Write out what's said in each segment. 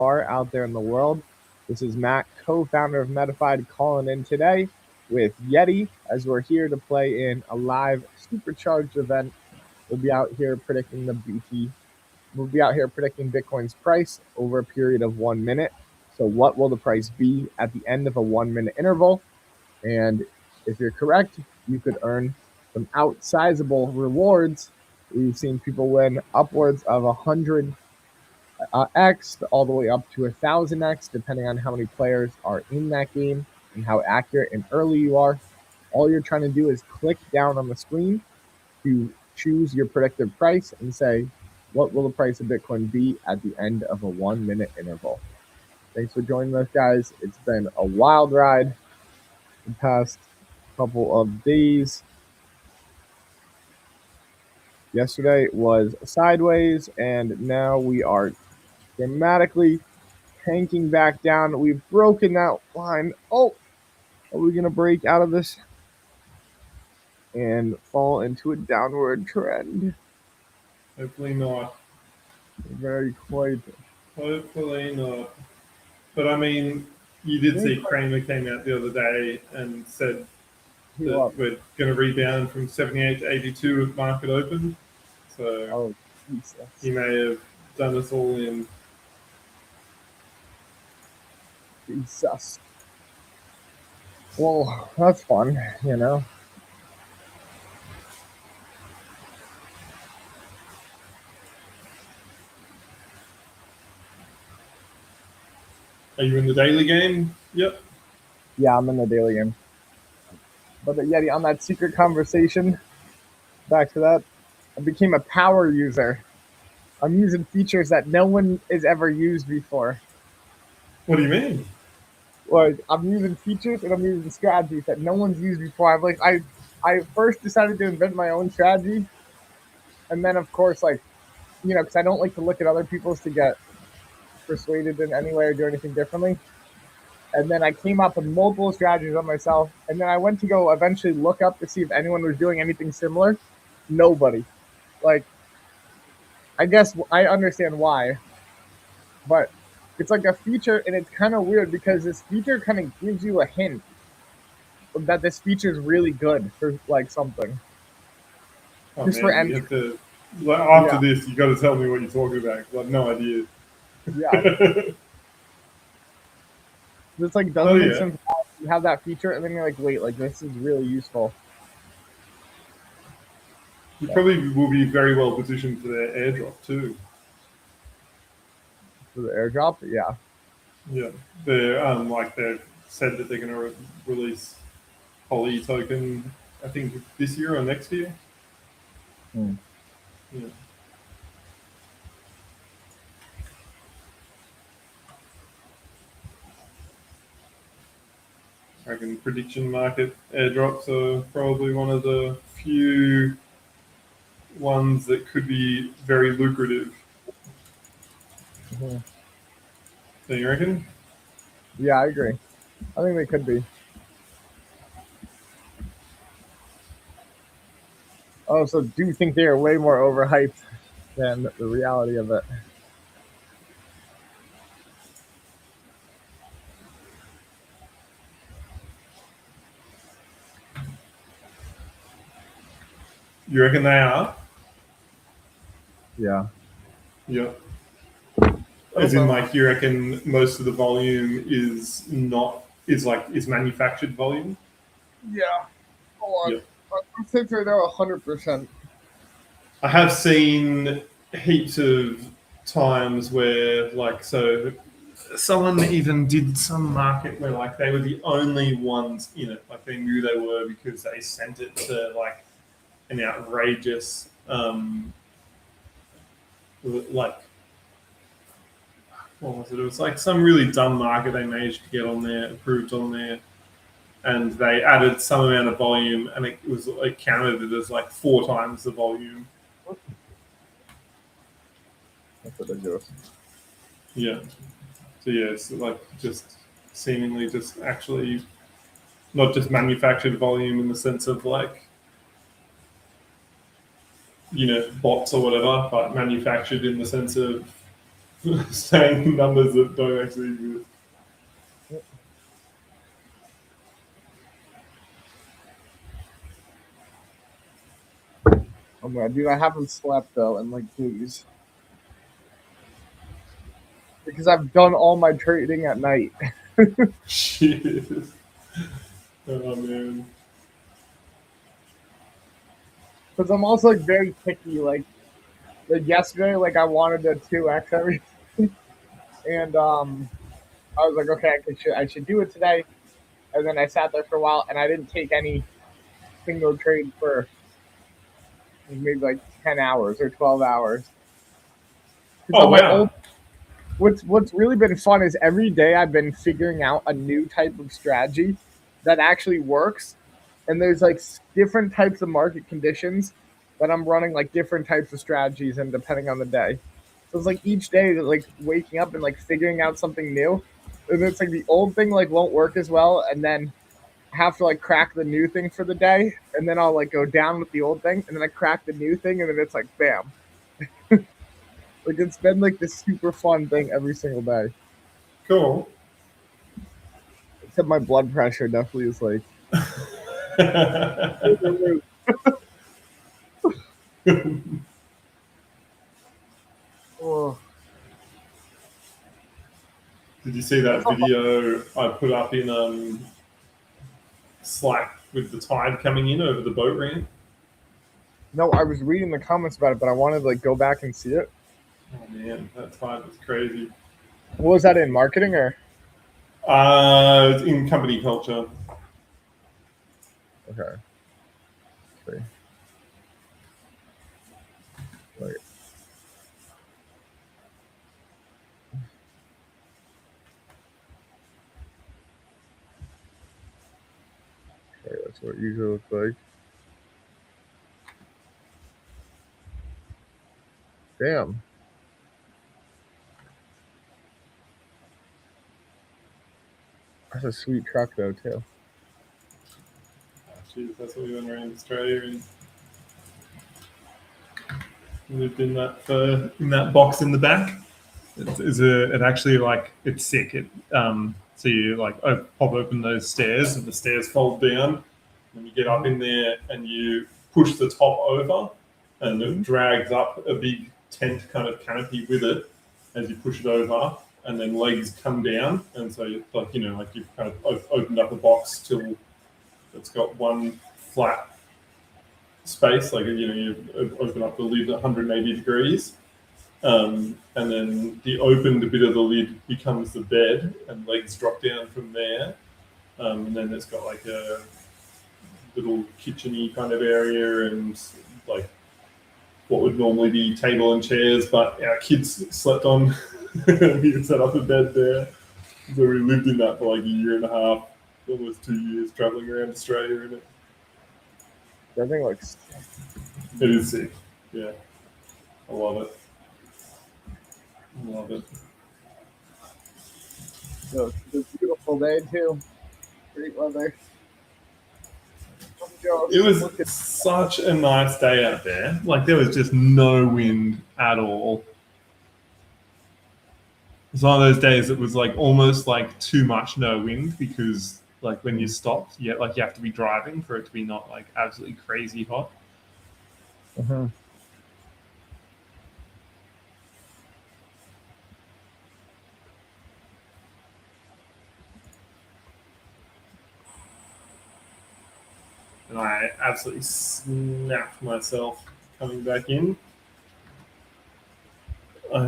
are out there in the world. This is Matt, co-founder of Metafide, calling in today with Yeti as we're here to play in a live supercharged event. We'll be out here predicting We'll be out here predicting Bitcoin's price over a period of 1 minute. So what will the price be at the end of a 1 minute interval? And if you're correct, you could earn some outsizable rewards. We've seen people win upwards of 100 X all the way up to 1,000X, depending on how many players are in that game and how accurate and early you are. All you're trying to do is click down on the screen to choose your predictive price and say, what will the price of Bitcoin be at the end of a 1 minute interval? Thanks for joining us, guys. It's been a wild ride the past couple of days. Yesterday was sideways, and now we are dramatically tanking back down. We've broken that line. Oh, are we going to break out of this and fall into a downward trend? Hopefully not. Very quite. Hopefully not. But I mean, you did see Kramer came out the other day and said that we're going to rebound from 78 to 82 at market open. So he may have done us all in. Jesus. Well, that's fun, you know. Are you in the daily game? Yep. Yeah, I'm in the daily game. But Yeti, on that secret conversation, back to that, I became a power user. I'm using features that no one has ever used before. What do you mean? Well, I'm using features and I'm using strategies that no one's used before. I first decided to invent my own strategy, and then of course, because I don't like to look at other people's to get persuaded in any way or do anything differently. And then I came up with multiple strategies on myself, and then I went to go eventually look up to see if anyone was doing anything similar. Nobody. I guess I understand why, but it's like a feature, and it's kind of weird because this feature kind of gives you a hint that this feature is really good for something. Oh, just man, you have to, after this, you got to tell me what you're talking about. I have no idea. Yeah. It's doesn't make sense. You have that feature, and then you're like, wait, this is really useful. You probably will be very well positioned for their airdrop too. For the airdrop, yeah. Yeah, they've said that they're going to release Poly token, I think this year or next year. Yeah. I reckon prediction market airdrops are probably one of the few ones that could be very lucrative. Mm-hmm. So you reckon? Yeah, I agree. I think they could be. I also do think they are way more overhyped than the reality of it. You reckon they are? Yeah. Yep. As in, you reckon most of the volume is manufactured volume? Yeah. Hold on. Yep. I'm thinking right now 100%. I have seen heaps of times where, someone even did some market where, they were the only ones in it. They knew they were because they sent it to, an outrageous, what was it? It was some really dumb market they managed to get on there, approved on there, and they added some amount of volume, and it was counted it as 4 times the volume. That's ridiculous. Yeah. So yeah, it's just seemingly just actually not just manufactured volume in the sense of bots or whatever, but manufactured in the sense of saying numbers that don't actually exist. Oh my dude, I haven't slept though in like days because I've done all my trading at night. Shit. Oh man. Because I'm also like very picky. Like yesterday, like I wanted a 2x everything, and I was like, okay, I should do it today. And then I sat there for a while, and I didn't take any single trade for maybe like 10 hours or 12 hours. Because Oh on my wow. old, what's really been fun is every day I've been figuring out a new type of strategy that actually works. And there's like different types of market conditions that I'm running like different types of strategies and depending on the day. So it's like each day like waking up and like figuring out something new. And it's like the old thing like won't work as well, and then I have to like crack the new thing for the day, and then I'll like go down with the old thing, and then I crack the new thing, and then it's like bam. Like it's been like this super fun thing every single day. Cool. Except my blood pressure definitely is like oh, Did you see that video I put up in Slack with the tide coming in over the boat ramp? no, I was reading the comments about it, but I wanted to like go back and see it. Oh man, that tide was crazy. What was that in marketing or? In company culture. Okay. Let's see. Wait. Okay, that's what it usually looks like. Damn. That's a sweet truck though too. Jeez, that's what we went around Australia and lived in that box in the back. It actually like it's sick. So you like pop open those stairs and the stairs fold down, and you get up in there and you push the top over, and it drags up a big tent kind of canopy with it as you push it over, and then legs come down, and so like you've kind of opened up a box till it's got one flat space, like you open up the lid 180 degrees, and then the opened bit of the lid becomes the bed, and legs drop down from there, and then it's got like a little kitcheny kind of area and like what would normally be table and chairs, but our kids slept on. We set up a bed there, so we lived in that for like a year and a half, almost 2 years, traveling around Australia in it. That thing looks. It is sick. Yeah, I love it. I love it. So it's a beautiful day too. Great weather. It was such a nice day out there. Like there was just no wind at all. It's one of those days it was like almost like too much no wind, because like when you stopped, you have to be driving for it to be not like absolutely crazy hot. Uh-huh. And I absolutely snapped myself coming back in.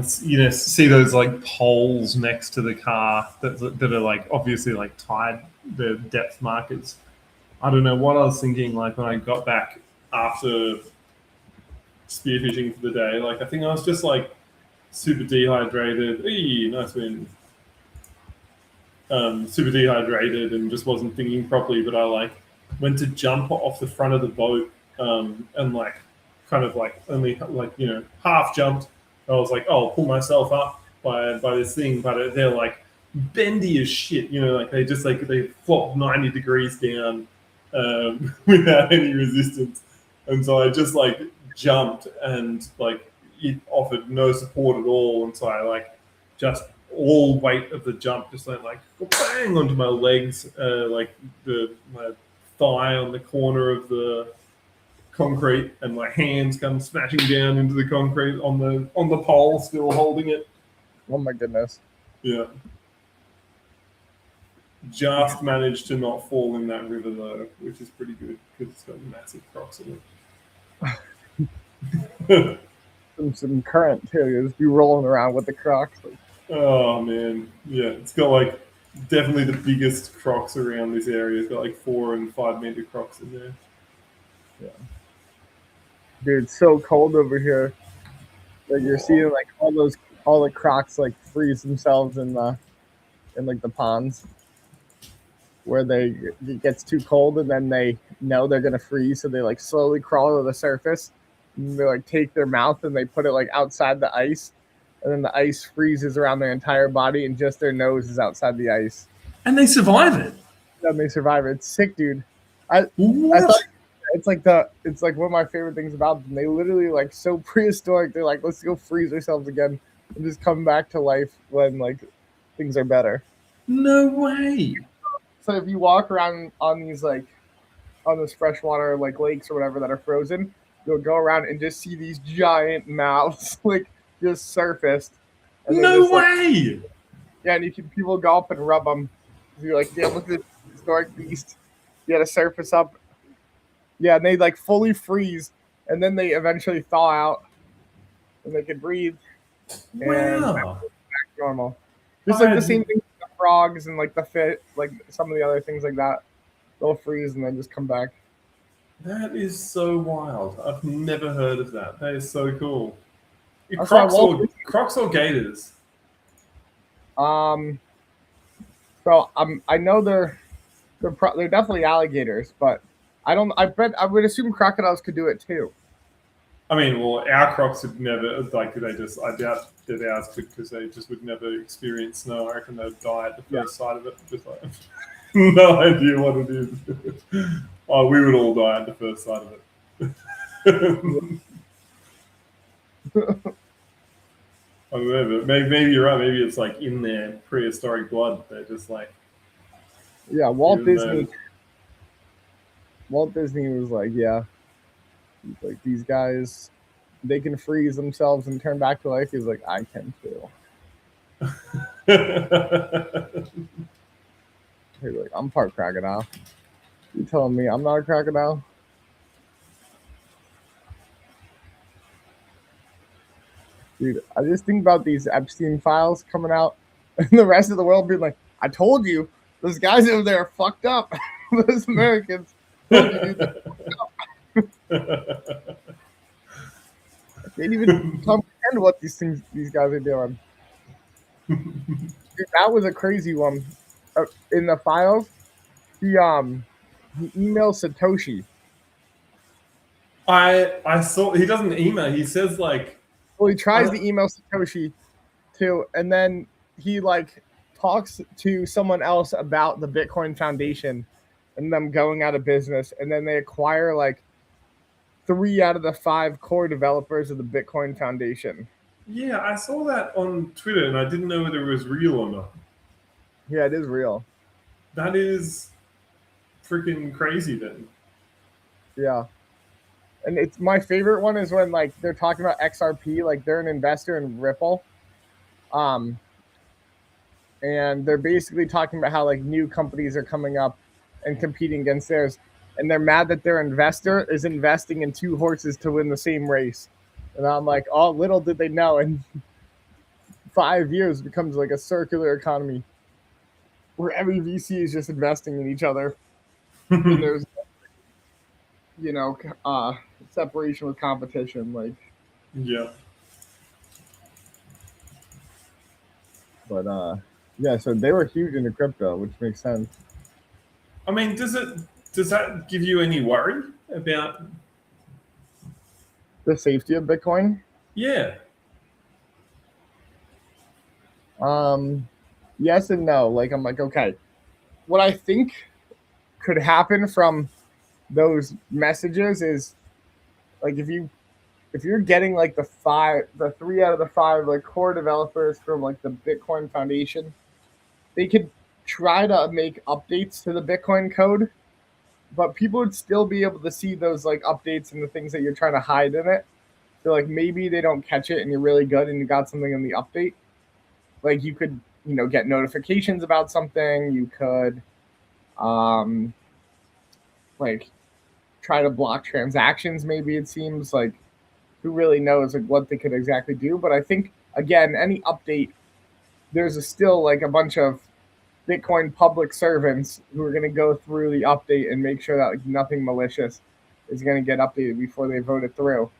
See those like poles next to the car that are like obviously like tied the depth markers. I don't know what I was thinking like when I got back after spearfishing for the day. Like I think I was just like super dehydrated. Eee, nice wind. Super dehydrated and just wasn't thinking properly. But I like went to jump off the front of the boat, and like kind of like only like half jumped. I was like, oh, I'll pull myself up by this thing, but they're like bendy as shit. Like they flop 90 degrees down, without any resistance, and so I just like jumped and like it offered no support at all, and so I like just all weight of the jump just went like bang onto my legs, like my thigh on the corner of the concrete, and my hands come smashing down into the concrete on the pole, still holding it. Oh my goodness. Yeah. Just managed to not fall in that river though, which is pretty good because it's got massive crocs in it. Some current too. You just be rolling around with the Crocs. Oh man, yeah, it's got like definitely the biggest crocs around this area. It's got like 4 and 5 meter crocs in there. Yeah. Dude, it's so cold over here. Like you're seeing like all the Crocs like freeze themselves in like the ponds where it gets too cold and then they know they're gonna freeze, so they like slowly crawl to the surface and they like take their mouth and they put it like outside the ice, and then the ice freezes around their entire body and just their nose is outside the ice. And they survive it. And they survive it. It's sick, dude. I thought it's like one of my favorite things about them. They literally like so prehistoric. They're like, let's go freeze ourselves again and just come back to life when like things are better. No way. So if you walk around on these like on this freshwater like lakes or whatever that are frozen, you'll go around and just see these giant mouths like just surfaced. No just, way. Like, yeah, and people go up and rub them. You're like, yeah, look at this historic beast. You got to surface up. Yeah, and they like fully freeze, and then they eventually thaw out, and they can breathe. Wow. Back to normal. Just like the same thing with the frogs and like the fish, like some of the other things like that. They'll freeze and then just come back. That is so wild. I've never heard of that. That is so cool. Crocs or gators? So I know they're definitely alligators, but I would assume crocodiles could do it too. I mean, well, our crocs would never, like, I doubt that ours could, because they just would never experience snow. I reckon they'd die at the first sight of it. Just like, no idea what it is. Oh, we would all die at the first sight of it. I don't know, but maybe you're right. Maybe it's like in their prehistoric blood. They're just like, yeah. Walt Disney was like, yeah, like these guys, they can freeze themselves and turn back to life. He's like, I can too. He's like, I'm part crocodile. You telling me I'm not a crocodile? Dude, I just think about these Epstein files coming out and the rest of the world being like, I told you, those guys over there are fucked up. Those Americans. I can't even comprehend what these guys are doing. Dude, that was a crazy one. In the files, he emailed Satoshi. I saw he doesn't email. He says like, well, he tries to email Satoshi too, and then he like talks to someone else about the Bitcoin Foundation and them going out of business, and then they acquire like 3 out of the 5 core developers of the Bitcoin Foundation. Yeah, I saw that on Twitter, and I didn't know whether it was real or not. Yeah, it is real. That is freaking crazy then. Yeah. And it's my favorite one is when like they're talking about XRP, like they're an investor in Ripple. And they're basically talking about how like new companies are coming up and competing against theirs. And they're mad that their investor is investing in 2 horses to win the same race. And I'm like, oh, little did they know. In 5 years it becomes like a circular economy where every VC is just investing in each other. And there's, separation with competition. Like, yeah. But yeah, so they were huge into crypto, which makes sense. I mean, does that give you any worry about the safety of Bitcoin? Yeah. Yes and no. Like, I'm like, okay, what I think could happen from those messages is like if you if you're getting like the 3 out of the 5 like core developers from like the Bitcoin Foundation, they could try to make updates to the Bitcoin code, but people would still be able to see those like updates and the things that you're trying to hide in it. So like maybe they don't catch it and you're really good and you got something in the update. Like you could, get notifications about something. You could um like try to block transactions, maybe it seems like who really knows like what they could exactly do. But I think again, any update, still like a bunch of Bitcoin public servants who are going to go through the update and make sure that like nothing malicious is going to get updated before they vote it through.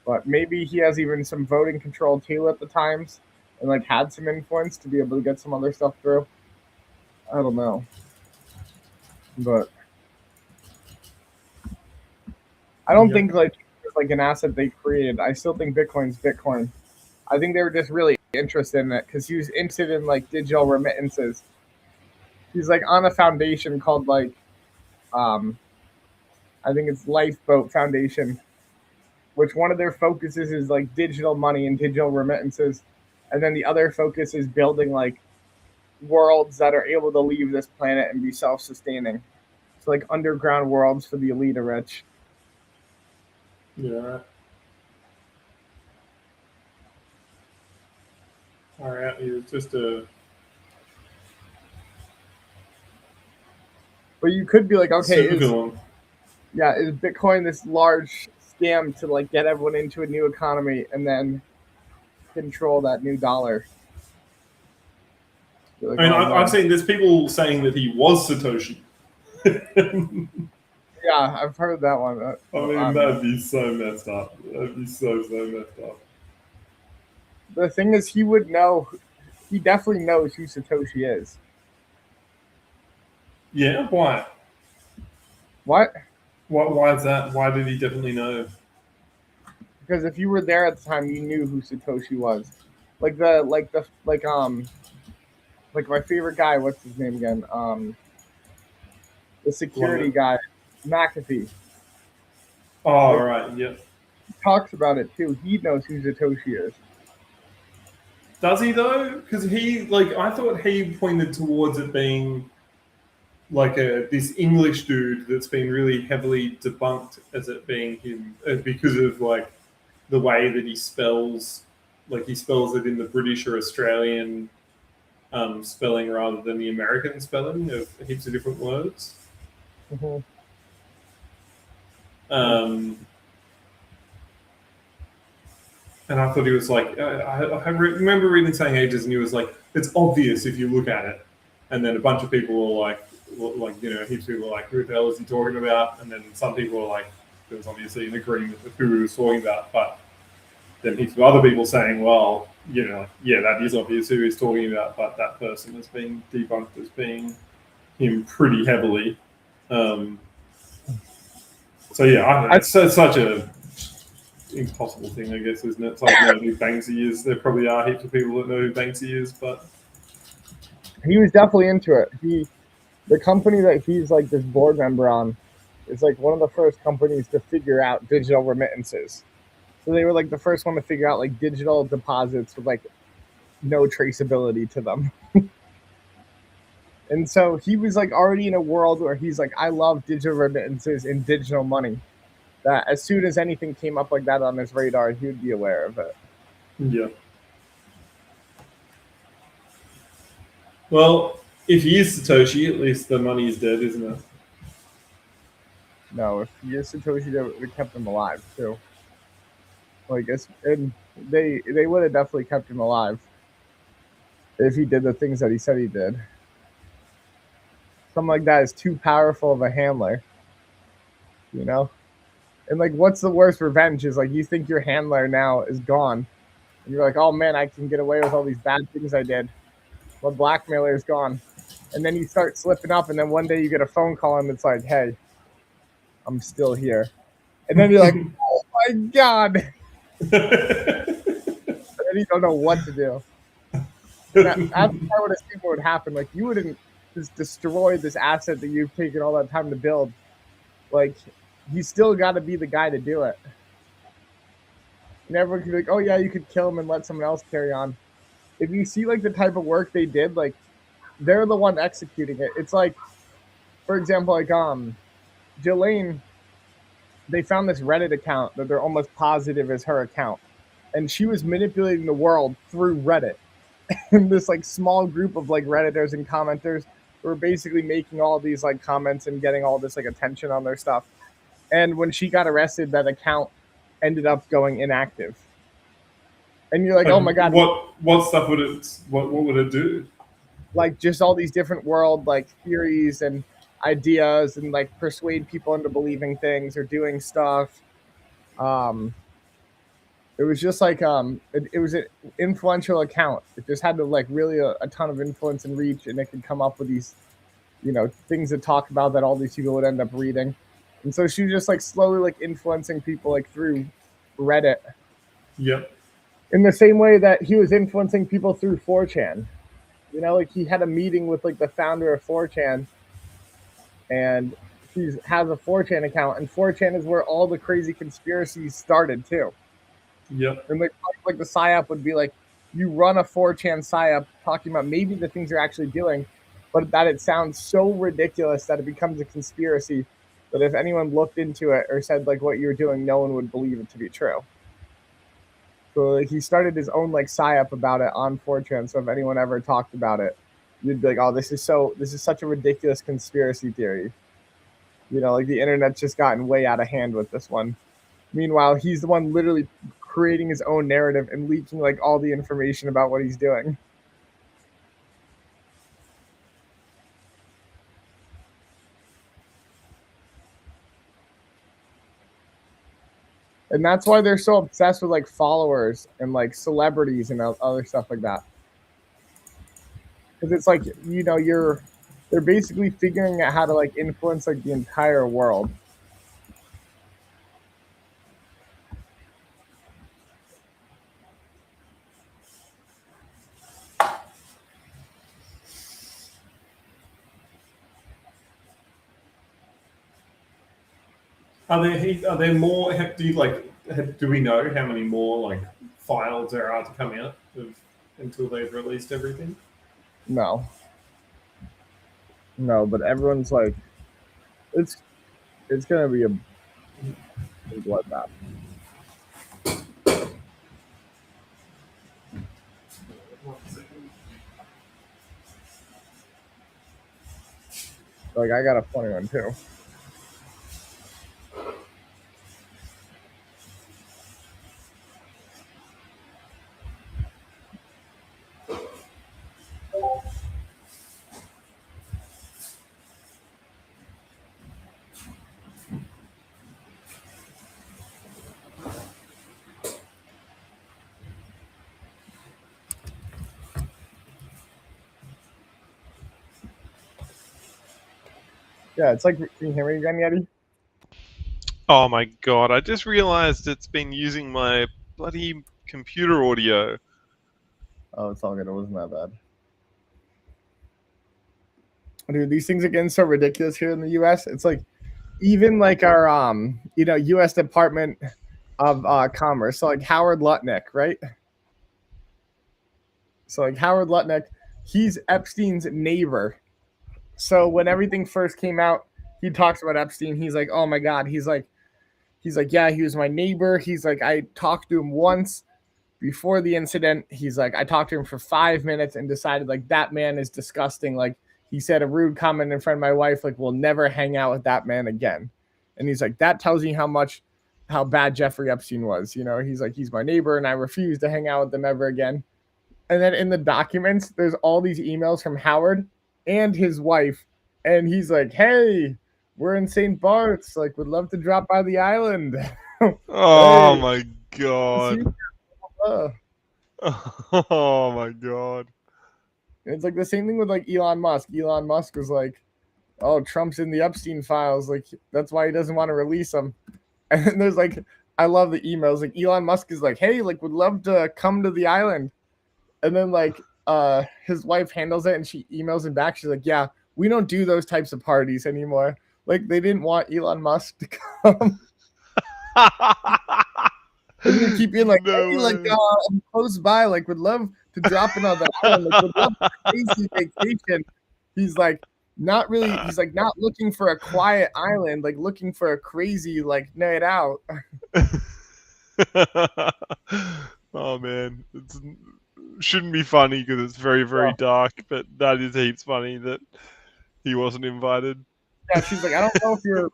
But maybe he has even some voting control too at the times and like had some influence to be able to get some other stuff through. I don't know. But I don't think like it's like an asset they created. I still think Bitcoin's Bitcoin. I think they were just really interested in it because he was interested in like digital remittances. He's like on a foundation called like um I think it's Lifeboat Foundation, which one of their focuses is like digital money and digital remittances. And then the other focus is building like worlds that are able to leave this planet and be self sustaining. So like underground worlds for the elite or rich. Yeah. All right. It's just a. But you could be like, okay, is Bitcoin this large scam to like get everyone into a new economy and then control that new dollar? Like, I mean, I've seen there's people saying that he was Satoshi. Yeah, I've heard that one. I mean, that'd be so messed up. That'd be so messed up. The thing is, he would know. He definitely knows who Satoshi is. Yeah, why? What? Why is that? Why did he definitely know? Because if you were there at the time, you knew who Satoshi was. Like my favorite guy. What's his name again? The security guy, McAfee. Oh, like, right. Yep. He talks about it too. He knows who Satoshi is. Does he though? Because I thought he pointed towards it being like this English dude that's been really heavily debunked as it being him because of like the way that he spells, like he spells it in the British or Australian spelling rather than the American spelling of heaps of different words. Mm-hmm. And I thought he was like, I remember reading something ages, and he was like, it's obvious if you look at it. And then a bunch of people were like, heaps of people were like, who the hell is he talking about? And then some people were like, there was obviously an agreement with who he was talking about. But then heaps of other people saying, well, yeah, that is obvious who he's talking about, but that person has been debunked as being him pretty heavily. So yeah, I don't know. It's such a impossible thing, I guess, isn't it? It's like knowing who Banksy is. There probably are heaps of people that know who Banksy is, but he was definitely into it. The company that he's like this board member on is like one of the first companies to figure out digital remittances. So they were like the first one to figure out like digital deposits with like no traceability to them. And so he was like already in a world where he's like, I love digital remittances and digital money. That as soon as anything came up like that on his radar, he would be aware of it. Yeah. Well, if he is Satoshi, at least the money is dead, isn't it? No, if he is Satoshi, they would have kept him alive too. Like, and they would have definitely kept him alive if he did the things that he said he did. Something like that is too powerful of a handler, you know? And like, what's the worst revenge is like you think your handler now is gone. And you're like, oh man, I can get away with all these bad things I did. My blackmailer is gone. And then you start slipping up, and then one day you get a phone call and it's like, hey, I'm still here. And then you're like, oh my God. And then you don't know what to do. That's what would happen. Like, you wouldn't just destroy this asset that you've taken all that time to build. Like, you still got to be the guy to do it. And everyone could be like, oh yeah, you could kill him and let someone else carry on. If you see like the type of work they did, like they're the one executing it. It's like, for example, like Jelaine, they found this Reddit account that they're almost positive is her account. And she was manipulating the world through Reddit. And this like small group of like Redditors and commenters were basically making all these like comments and getting all this like attention on their stuff. And when she got arrested, that account ended up going inactive. And you're like, Like oh my god, what stuff would it what would it do? like just all these different world like theories and ideas and like persuade people into believing things or doing stuff. Um, it was just like it was an influential account. It just had to like really a ton of influence and reach, and it could come up with these, things to talk about that all these people would end up reading. And so she was just like slowly like influencing people like through Reddit Yep. in the same way that he was influencing people through 4chan. Like he had a meeting with like the founder of 4chan, and he has a 4chan account, and 4chan is where all the crazy conspiracies started too. Yep. And like the psyop would be like, you run a 4chan psyop talking about maybe the things you're actually doing, but that it sounds so ridiculous that it becomes a conspiracy that if anyone looked into it or said like what you're doing, no one would believe it to be true. So like, he started his own like psyop about it on 4chan. So if anyone ever talked about it, you'd be like, oh, this is such a ridiculous conspiracy theory. Like the internet's just gotten way out of hand with this one. Meanwhile, he's the one literally creating his own narrative and leaking like all the information about what he's doing. And that's why they're so obsessed with like followers and like celebrities and other stuff like that. Because it's like, they're basically figuring out how to like influence like the entire world. Are there more? Do we know how many more like files there are to come out until they've released everything? No, but everyone's like, it's gonna be a bloodbath. Like I got a funny one too. Yeah, it's like, can you hear me again, Yeti? Oh my god, I just realized it's been using my bloody computer audio. Oh, it's all good. It wasn't that bad. Dude, these things are getting so ridiculous here in the US. It's like even like our US Department of Commerce. So like Howard Lutnick, right? So like Howard Lutnick, he's Epstein's neighbor. So when everything first came out, he talks about Epstein. He's like, oh my God. He's like, yeah, he was my neighbor. He's like, I talked to him once before the incident. He's like, I talked to him for 5 minutes and decided like that man is disgusting. Like he said a rude comment in front of my wife, like we'll never hang out with that man again. And he's like, that tells you how bad Jeffrey Epstein was. He's like, he's my neighbor and I refuse to hang out with them ever again. And then in the documents, there's all these emails from Howard and his wife. And he's like, hey, we're in St. Bart's. Like, would love to drop by the island. Oh my god. Oh my god. It's like the same thing with like Elon Musk. Elon Musk was like, oh, Trump's in the Epstein files. Like, that's why he doesn't want to release them. And there's like, I love the emails. Like, Elon Musk is like, hey, like, would love to come to the island. And then like his wife handles it and she emails him back. She's like, yeah, we don't do those types of parties anymore. Like they didn't want Elon Musk to come. And you keep being like, No hey, like, way. I'm close by, like, would love to drop in on the island, like, would love a crazy vacation. He's like, not really, he's like, not looking for a quiet island, like, looking for a crazy, like, night out. Oh man, it shouldn't be funny because it's very, very dark. But that is heaps funny that he wasn't invited. Yeah, she's like, I don't know if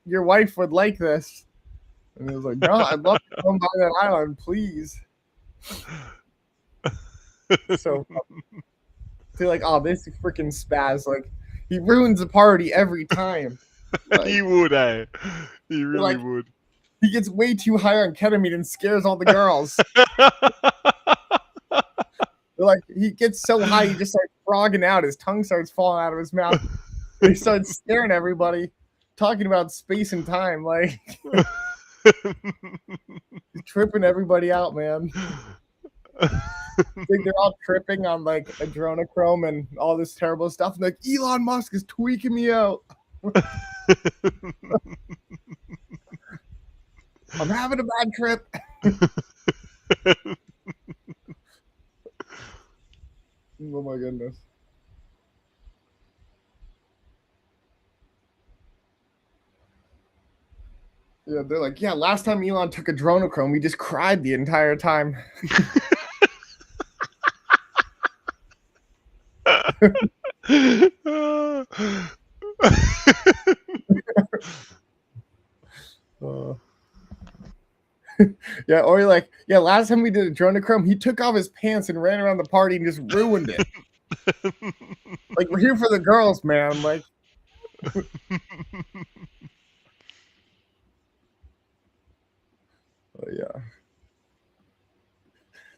your wife would like this. And he was like, no, I'd love to come by that island, please. So they're like, oh, this freaking spaz, like, he ruins the party every time. Like, He would, eh? He really like, would. he gets way too high on ketamine and scares all the girls. Like, he gets so high, he just starts frogging out. His tongue starts falling out of his mouth. He starts scaring everybody, talking about space and time. Like, he's tripping everybody out, man. Like, they're all tripping on, like, adrenochrome and all this terrible stuff. And, like, Elon Musk is tweaking me out. I'm having a bad trip. Oh my goodness. Yeah, they're like, yeah, last time Elon took adrenochrome, we just cried the entire time. Yeah, or you're like, yeah, last time we did adrenochrome, he took off his pants and ran around the party and just ruined it. Like, we're here for the girls, man. Like, yeah.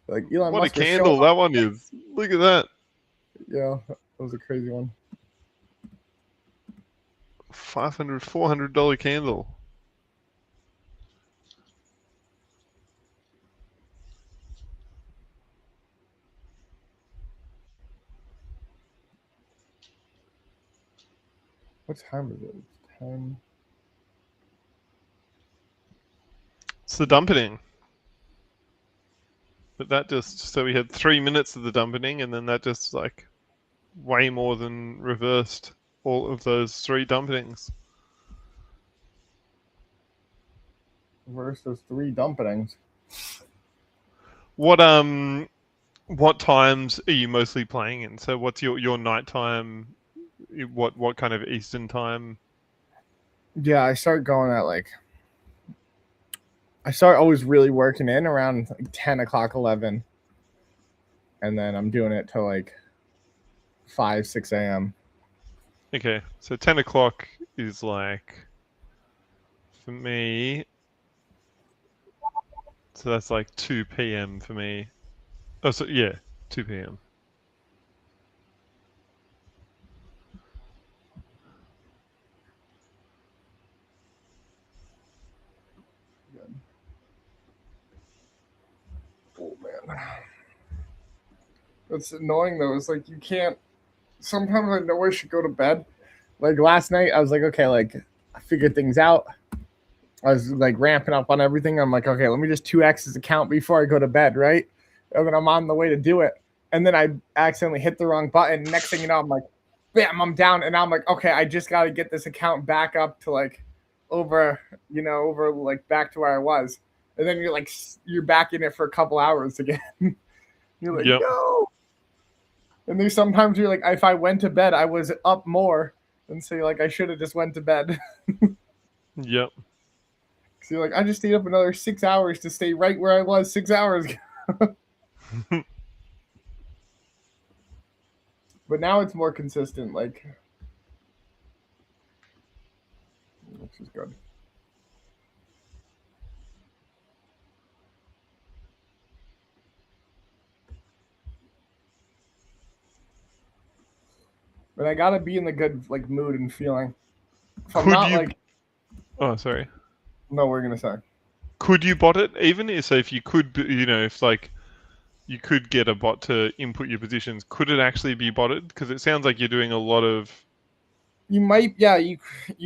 Like, Elon What a Musk was candle showing that one is. Look at that. Yeah, that was a crazy one. $500, $400 candle. What time is it? It's 10. It's the dumpening. But that just, so we had 3 minutes of the dumpening, and then that just like way more than reversed all of those 3 dumpenings. Versus those 3 dumpenings. What times are you mostly playing in? So what's your nighttime? What kind of Eastern time? Yeah, I start going at like, I start always really working in around like 10 o'clock, 11. And then I'm doing it till like 5, 6 a.m. Okay, so 10 o'clock is like, for me, so that's like 2 p.m. for me. Oh, so yeah, 2 p.m. Oh man. It's annoying though. It's like you can't, sometimes I know I should go to bed. Like last night, I was like, okay, like I figured things out. I was like ramping up on everything. I'm like, okay, let me just 2x his account before I go to bed, right? And then I'm on the way to do it. And then I accidentally hit the wrong button. Next thing you know, I'm like, bam, I'm down. And I'm like, okay, I just got to get this account back up to like over like back to where I was. And then you're like, you're back in it for a couple hours again. You're like, Yep. no. And there's sometimes you're like, if I went to bed, I was up more. And so you're like, I should have just went to bed. Yep. So you're like, I just stayed up another 6 hours to stay right where I was 6 hours ago. But now it's more consistent, like, which is good. But I gotta be in the good like mood and feeling. If I'm not like, Oh, sorry. no, we're gonna say. Could you bot it even? So if you could, if like you could get a bot to input your positions, could it actually be botted? Because it sounds like you're doing a lot of. You might, yeah, you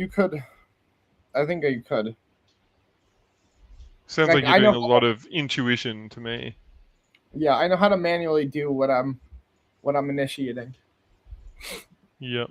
could. I think you could. Sounds Like like you're I know, doing a lot of intuition to me. yeah, I know how to manually do what I'm initiating. Yep.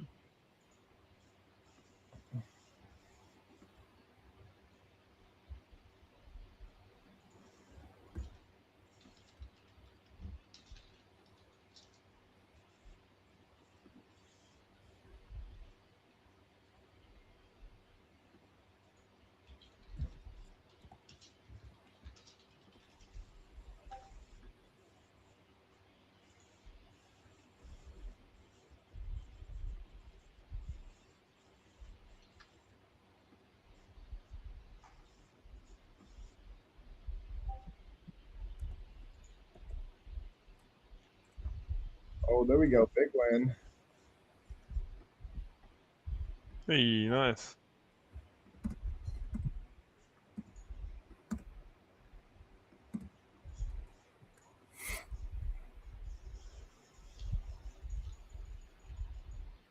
Oh, there we go, big win. Hey, nice.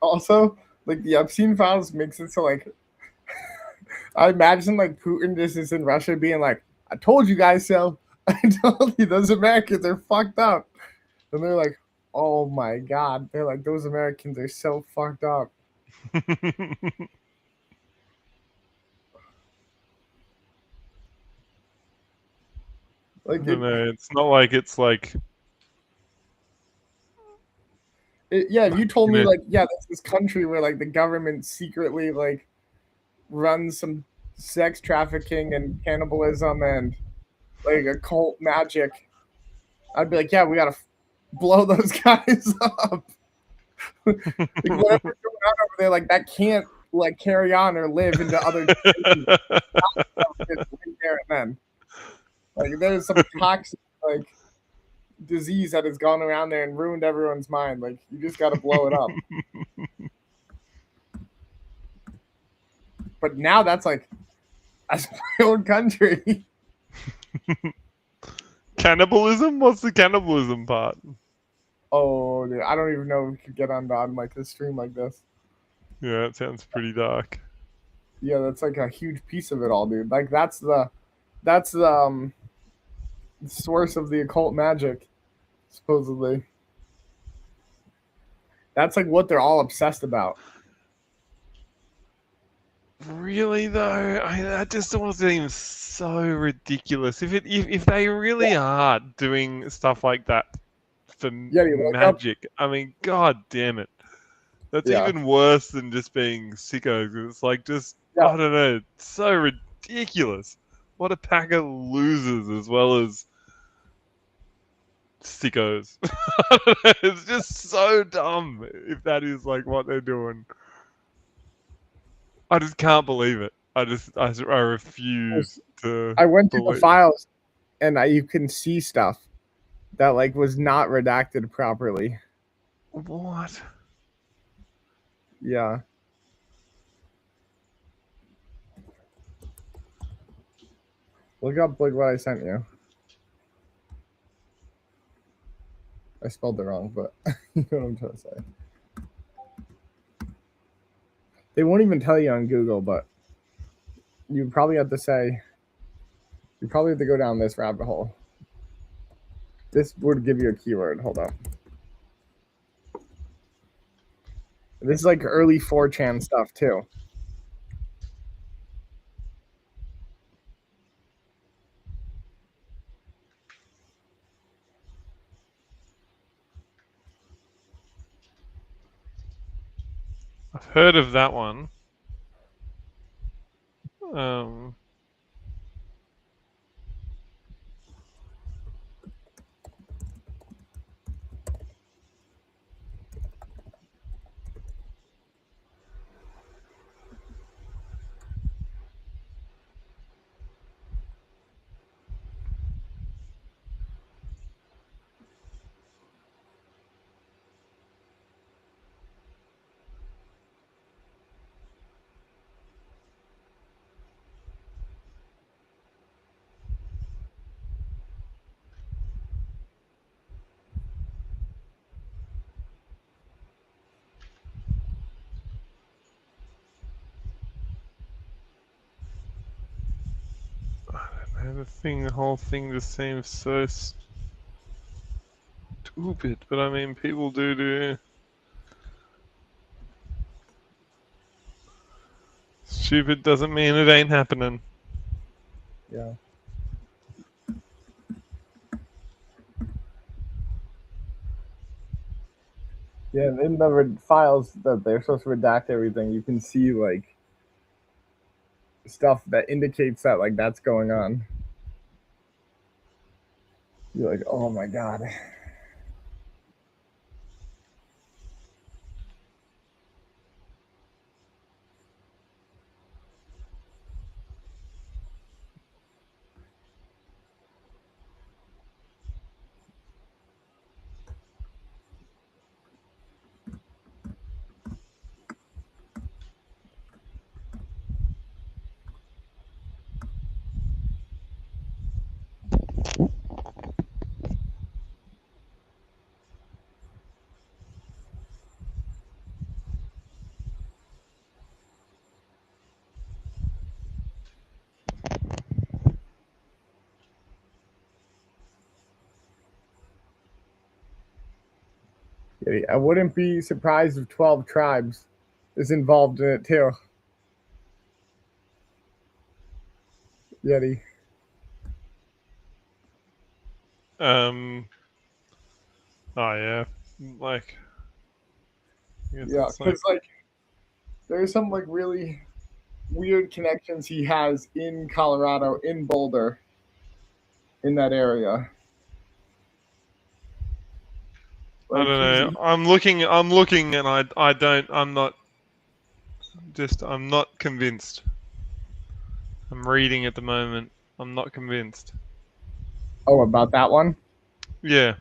Also, like the Epstein files makes it so like I imagine like Putin just is in Russia being like, "I told you guys so. I told you those Americans are fucked up," and they're like, "Oh my god," they're like, "Those Americans are so fucked up." Like No, no, it's not like it's like yeah, if you told you me know. like, yeah, that's this country where like the government secretly like runs some sex trafficking and cannibalism and like occult magic, I'd be like, yeah, we gotta blow those guys up. Like whatever's going on over there, like that can't like carry on or live into other generations. It's right there and then. Like there's some toxic like disease that has gone around there and ruined everyone's mind. Like you just got to blow it up. But now that's like that's my own country. Cannibalism? What's the cannibalism part? Oh, dude, I don't even know if we could get on like a stream like this. Yeah, it sounds pretty dark. Yeah, that's like a huge piece of it all, dude. Like that's the source of the occult magic, supposedly. That's like what they're all obsessed about. Really though, that just all seems so ridiculous. If they really are doing stuff like that for Yeah, you look up. magic, I mean, god damn it, that's Yeah, even worse than just being sickos. It's like just yeah. I don't know, it's so ridiculous. What a pack of losers as well as sickos. It's just so dumb if that is like what they're doing. I just can't believe it. I refuse to I went through the believe. files and you can see stuff that like was not redacted properly. What? Yeah. Look up like what I sent you. I spelled it wrong, but you know what I'm trying to say. They won't even tell you on Google, but you probably have to say you probably have to go down this rabbit hole. This would give you a keyword. Hold on. This is like early 4chan stuff too. I've heard of that one. Um, The whole thing just seems so stupid. But I mean, people do. Stupid doesn't mean it ain't happening. Yeah. Yeah, in the files that they're supposed to redact everything, you can see like stuff that indicates that like that's going on. You're like, oh my god. I wouldn't be surprised if 12 tribes is involved in it too. Yeti. Oh yeah, like. Yeah, because like there's some like really weird connections he has in Colorado, in Boulder, in that area. I don't know. I'm looking, and I'm not convinced. I'm reading at the moment. I'm not convinced. Oh, about that one? Yeah.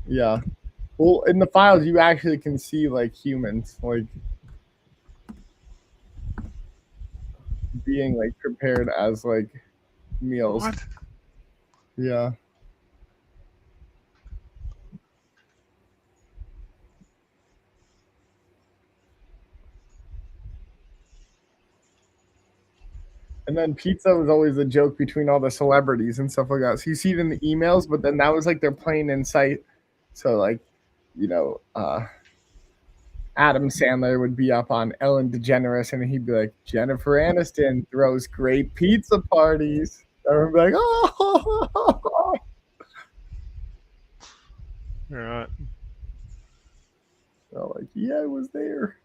Yeah. Well, in the files, you actually can see like humans, like being like prepared as like meals. What? Yeah. And then pizza was always a joke between all the celebrities and stuff like that. So you see it in the emails, but then that was like their plain in sight. So like, you know, Adam Sandler would be up on Ellen DeGeneres and he'd be like, Jennifer Aniston throws great pizza parties. Everyone would be like, oh. All right. So like, yeah, I was there.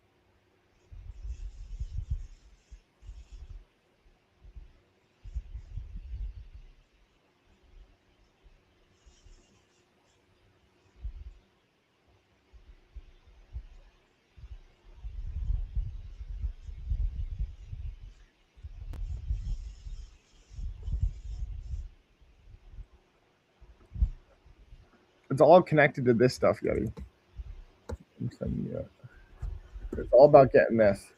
It's all connected to this stuff, Yeti. It's all about getting this.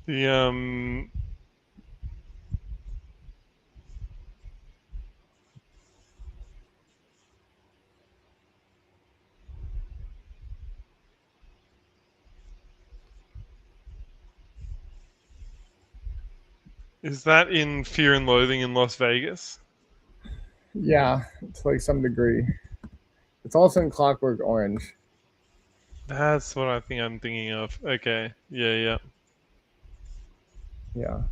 The is that in Fear and Loathing in Las Vegas? Yeah, to like some degree. It's also in Clockwork Orange. That's what I think I'm thinking of. Okay. Yeah. Yeah.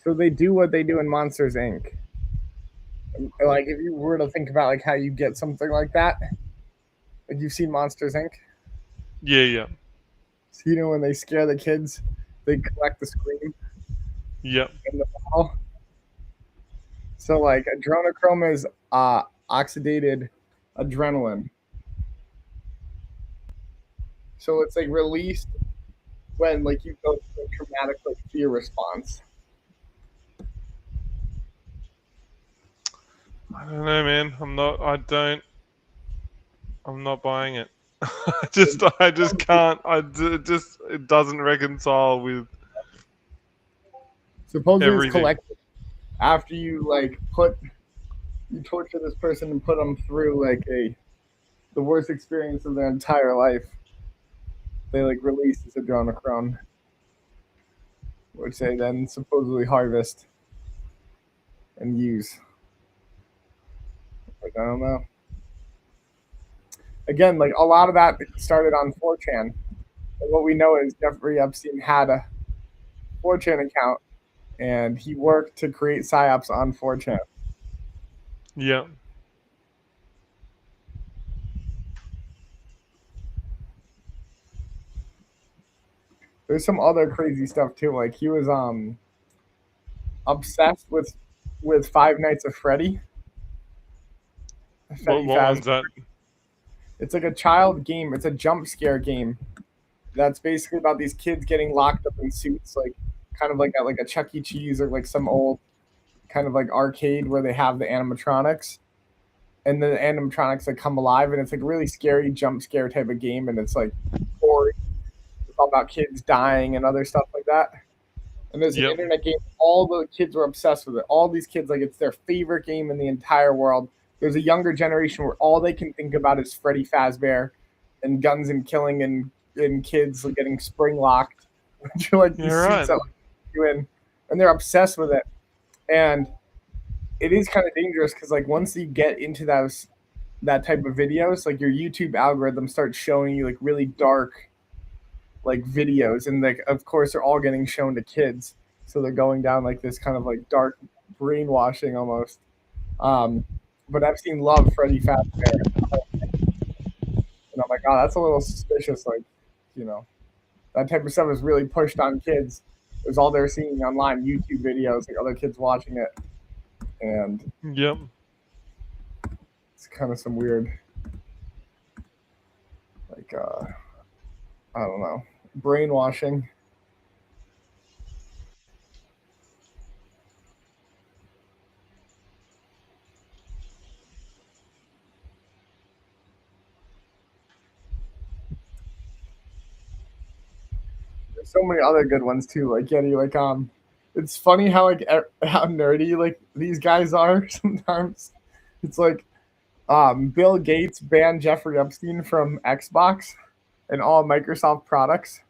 So they do what they do in Monsters Inc. Like if you were to think about like how you get something like that, like you've seen Monsters Inc. Yeah. So you know when they scare the kids, they collect the scream Yep. in the bottle. So like adrenochrome is oxidated adrenaline. So it's like released when like you go through a traumatic like fear response. I don't know, man. I don't. I'm not buying it. I just can't. It doesn't reconcile with Supposedly it's everything. collective. After you you torture this person and put them through like the worst experience of their entire life, they like release this adrenochrome, which they then supposedly harvest and use. Like, I don't know. Again, like a lot of that started on 4chan. And what we know is Jeffrey Epstein had a 4chan account, and he worked to create psyops on 4chan. Yeah. There's some other crazy stuff too. Like he was obsessed with Five Nights at Freddy. What one's that? It's like a child game. It's a jump scare game. That's basically about these kids getting locked up in suits, like kind of like at like a Chuck E. Cheese or like some old kind of like arcade where they have the animatronics, and the animatronics like come alive, and it's like a really scary jump scare type of game, and it's like gory. It's all about kids dying and other stuff like that. And there's an internet game. All the kids were obsessed with it. All these kids, like, it's their favorite game in the entire world. There's a younger generation where all they can think about is Freddy Fazbear and guns and killing and kids like, getting spring locked. Which are like these suits that like, you in, and they're obsessed with it. And it is kind of dangerous because like once you get into that type of videos, like your YouTube algorithm starts showing you like really dark like videos, and like of course they're all getting shown to kids, so they're going down like this kind of like dark brainwashing almost. But Epstein loved Freddy Fazbear, and I'm like, oh, that's a little suspicious. Like, you know, that type of stuff is really pushed on kids. It was all they're seeing online, YouTube videos, like other kids watching it, and it's kind of some weird, like, I don't know, brainwashing. There's so many other good ones too. Like Yeti, like it's funny how like how nerdy like these guys are sometimes. It's like Bill Gates banned Jeffrey Epstein from Xbox and all Microsoft products.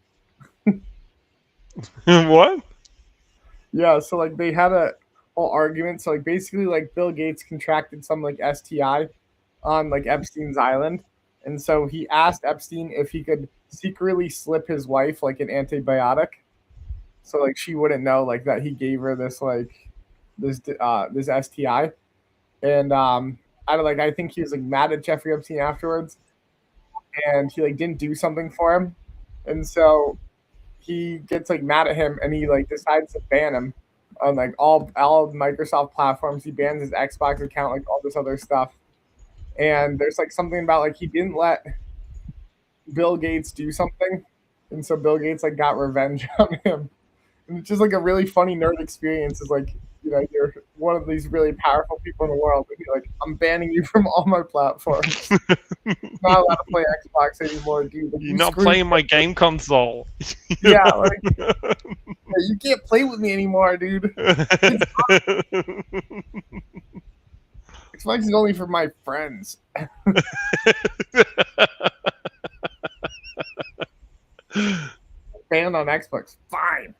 What? Yeah, so like they had a whole argument. So like basically like Bill Gates contracted some like STI on like Epstein's island. And so he asked Epstein if he could secretly slip his wife like an antibiotic. So like she wouldn't know like that he gave her this like this STI. And I think he was like mad at Jeffrey Epstein afterwards, and he like didn't do something for him. And so he gets like mad at him, and he like decides to ban him on like all Microsoft platforms. He bans his Xbox account, like all this other stuff. And there's like something about like he didn't let Bill Gates do something, and so Bill Gates like got revenge on him. And it's just like a really funny nerd experience. Is like, you know, you're one of these really powerful people in the world, and you're like, I'm banning you from all my platforms. Not allowed to play Xbox anymore, dude. Like, You're not playing my game console. Yeah, like you can't play with me anymore, dude. Xbox is only for my friends. Banned on Xbox. Fine.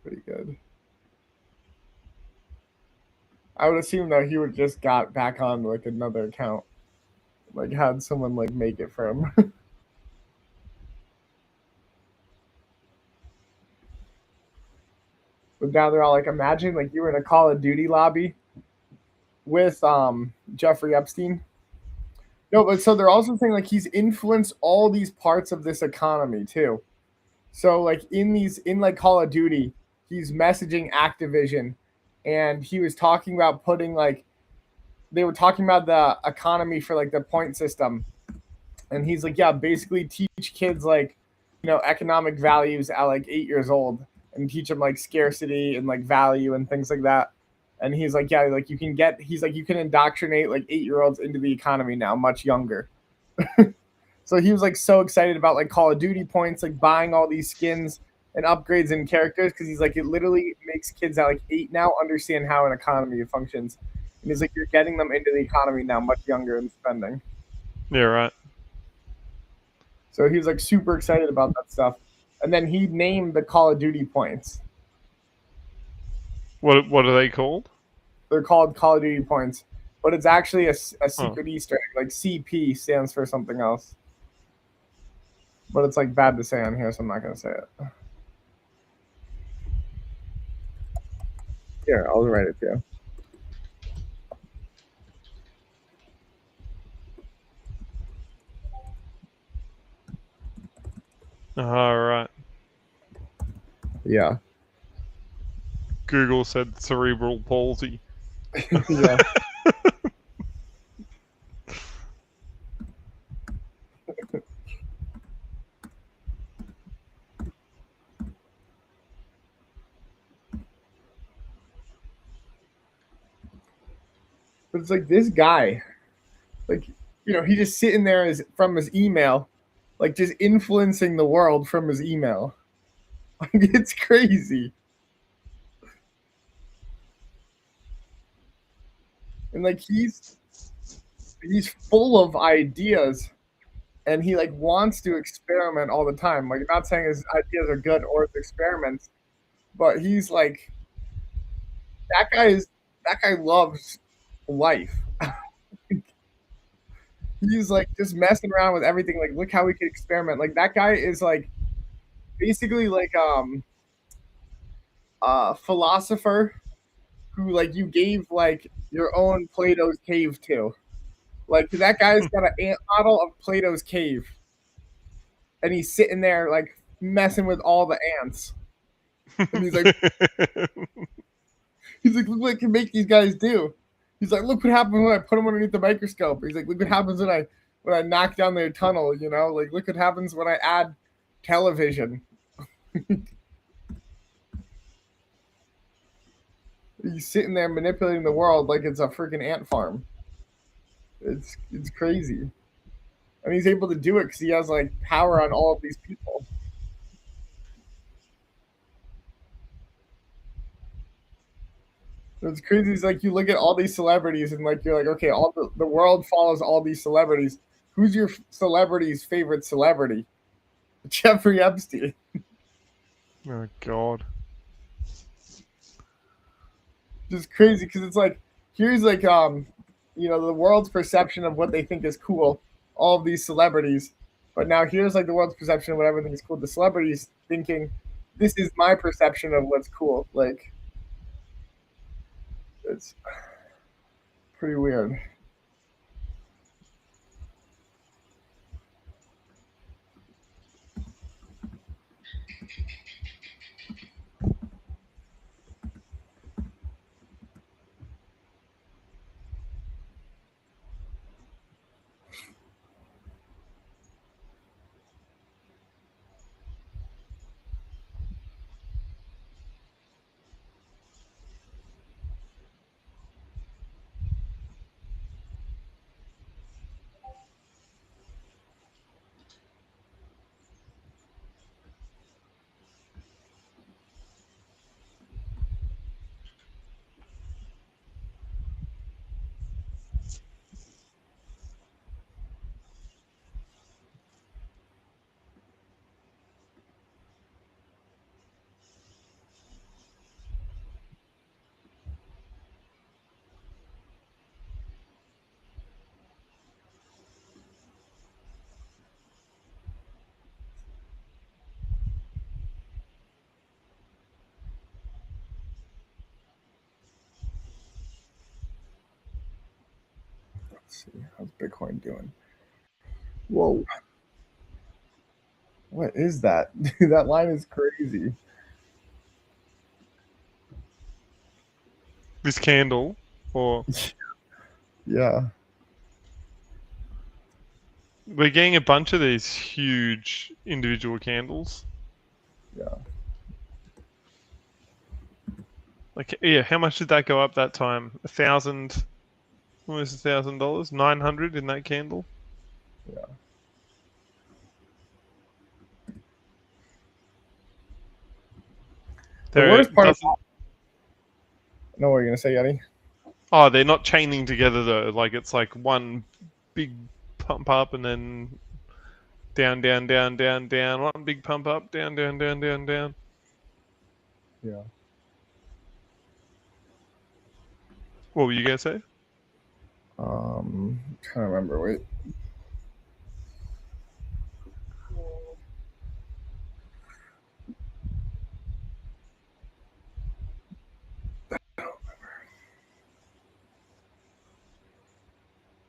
Pretty good. I would assume that he would just got back on like another account, like had someone like make it for him. But now they're all like, imagine like you were in a Call of Duty lobby with Jeffrey Epstein. No, but so they're also saying like he's influenced all these parts of this economy too. So like in like Call of Duty, he's messaging Activision, and he was talking about putting like they were talking about the economy for like the point system, and he's like, yeah, basically teach kids like, you know, economic values at like 8 years old, and teach them like scarcity and like value and things like that. And he's like, yeah, like you can get. He's like, you can indoctrinate like 8-year-olds into the economy now, much younger. So he was like so excited about like Call of Duty points, like buying all these skins and upgrades and characters because he's like, it literally makes kids at like 8 now understand how an economy functions. And he's like, you're getting them into the economy now, much younger and spending. Yeah, right. So he was like super excited about that stuff. And then he named the Call of Duty points. What are they called? They're called Call of Duty points, but it's actually a secret Easter egg. Like CP stands for something else. But it's like bad to say on here, so I'm not going to say it. Here, I'll write it to you. All right. Yeah. Google said cerebral palsy. Yeah. But it's like this guy, like, you know, he just sitting there as from his email, like just influencing the world from his email. Like, it's crazy. And like he's full of ideas and he like wants to experiment all the time. Like, I'm not saying his ideas are good or his experiments, but he's like that guy loves life. He's like just messing around with everything. Like, look how we could experiment. Like, that guy is like basically like a philosopher who like you gave like your own Plato's cave to. Like, that guy's got an ant model of Plato's cave, and he's sitting there like messing with all the ants. And he's like, look what I can make these guys do. He's like, look what happens when I put them underneath the microscope. He's like, look what happens when I knock down their tunnel. You know, like look what happens when I add television. He's sitting there manipulating the world like it's a freaking ant farm. It's crazy, and he's able to do it because he has like power on all of these people. It's crazy. It's like you look at all these celebrities and like you're like, okay, all the world follows all these celebrities. Who's your celebrity's favorite celebrity? Jeffrey Epstein. Oh God. Just crazy because it's like here's like you know, the world's perception of what they think is cool. All of these celebrities, but now here's like the world's perception of what everything is cool. The celebrities thinking this is my perception of what's cool. Like, it's pretty weird. Let's see, how's Bitcoin doing? Whoa. What is that? That line is crazy. This candle, or Yeah. we're getting a bunch of these huge individual candles. Yeah. Like, yeah, how much did that go up that time? 1,000, almost $1,000, 900 in that candle. Yeah. The worst part. No, what are you gonna say, Yeti? Oh, they're not chaining together though. Like it's like one big pump up and then down, down, down, down, down. One big pump up, down, down, down, down, down. Yeah. What were you gonna say? Trying to remember. Wait.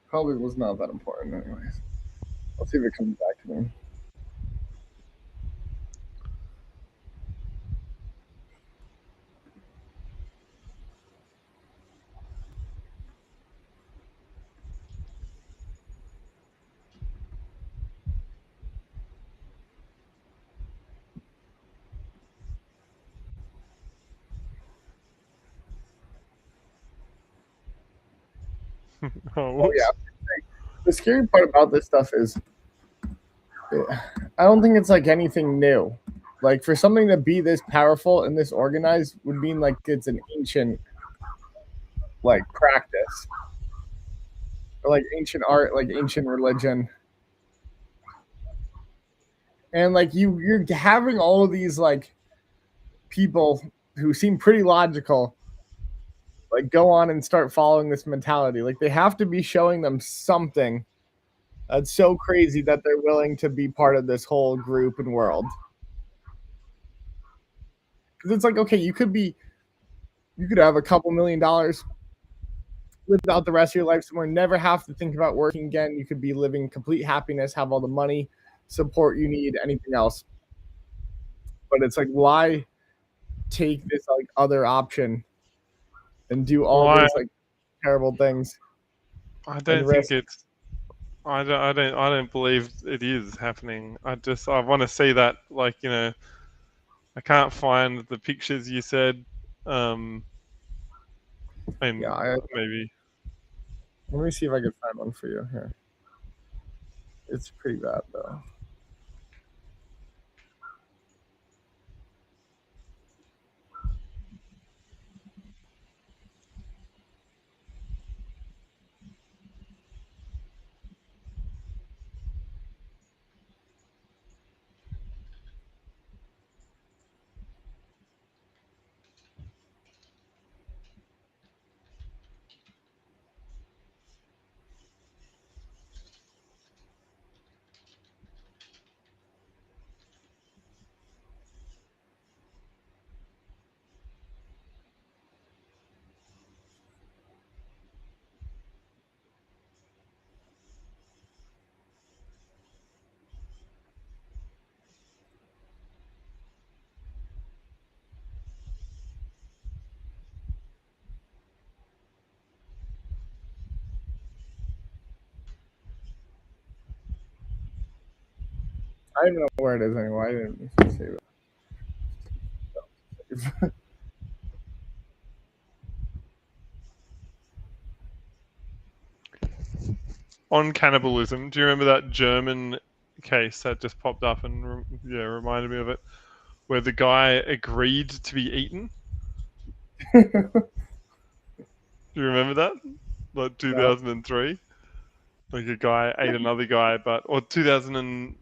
Probably was not that important, anyways. Let's see if it comes back to me. Oh yeah. The scary part about this stuff is, I don't think it's like anything new. Like for something to be this powerful and this organized would mean like it's an ancient like practice, or like ancient art, like ancient religion. And like you're having all of these like people who seem pretty logical like go on and start following this mentality. Like they have to be showing them something that's so crazy that they're willing to be part of this whole group and world. Because it's like, okay, you could have a couple $1,000,000, live out the rest of your life somewhere, never have to think about working again. You could be living complete happiness, have all the money, support you need, anything else. But it's like, why take this like other option and do all these like terrible things? I don't think it's. I don't believe it is happening. I want to see that. Like I can't find the pictures you said. And Yeah, maybe. Let me see if I can find one for you here. It's pretty bad though. I don't even know where it is anymore. I didn't save it. On cannibalism, do you remember that German case that just popped up and reminded me of it, where the guy agreed to be eaten? Do you remember that? Like 2003? Like a guy ate another guy, or 2000 and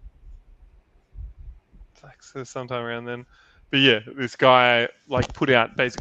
like sometime around then. But yeah, this guy like put out basically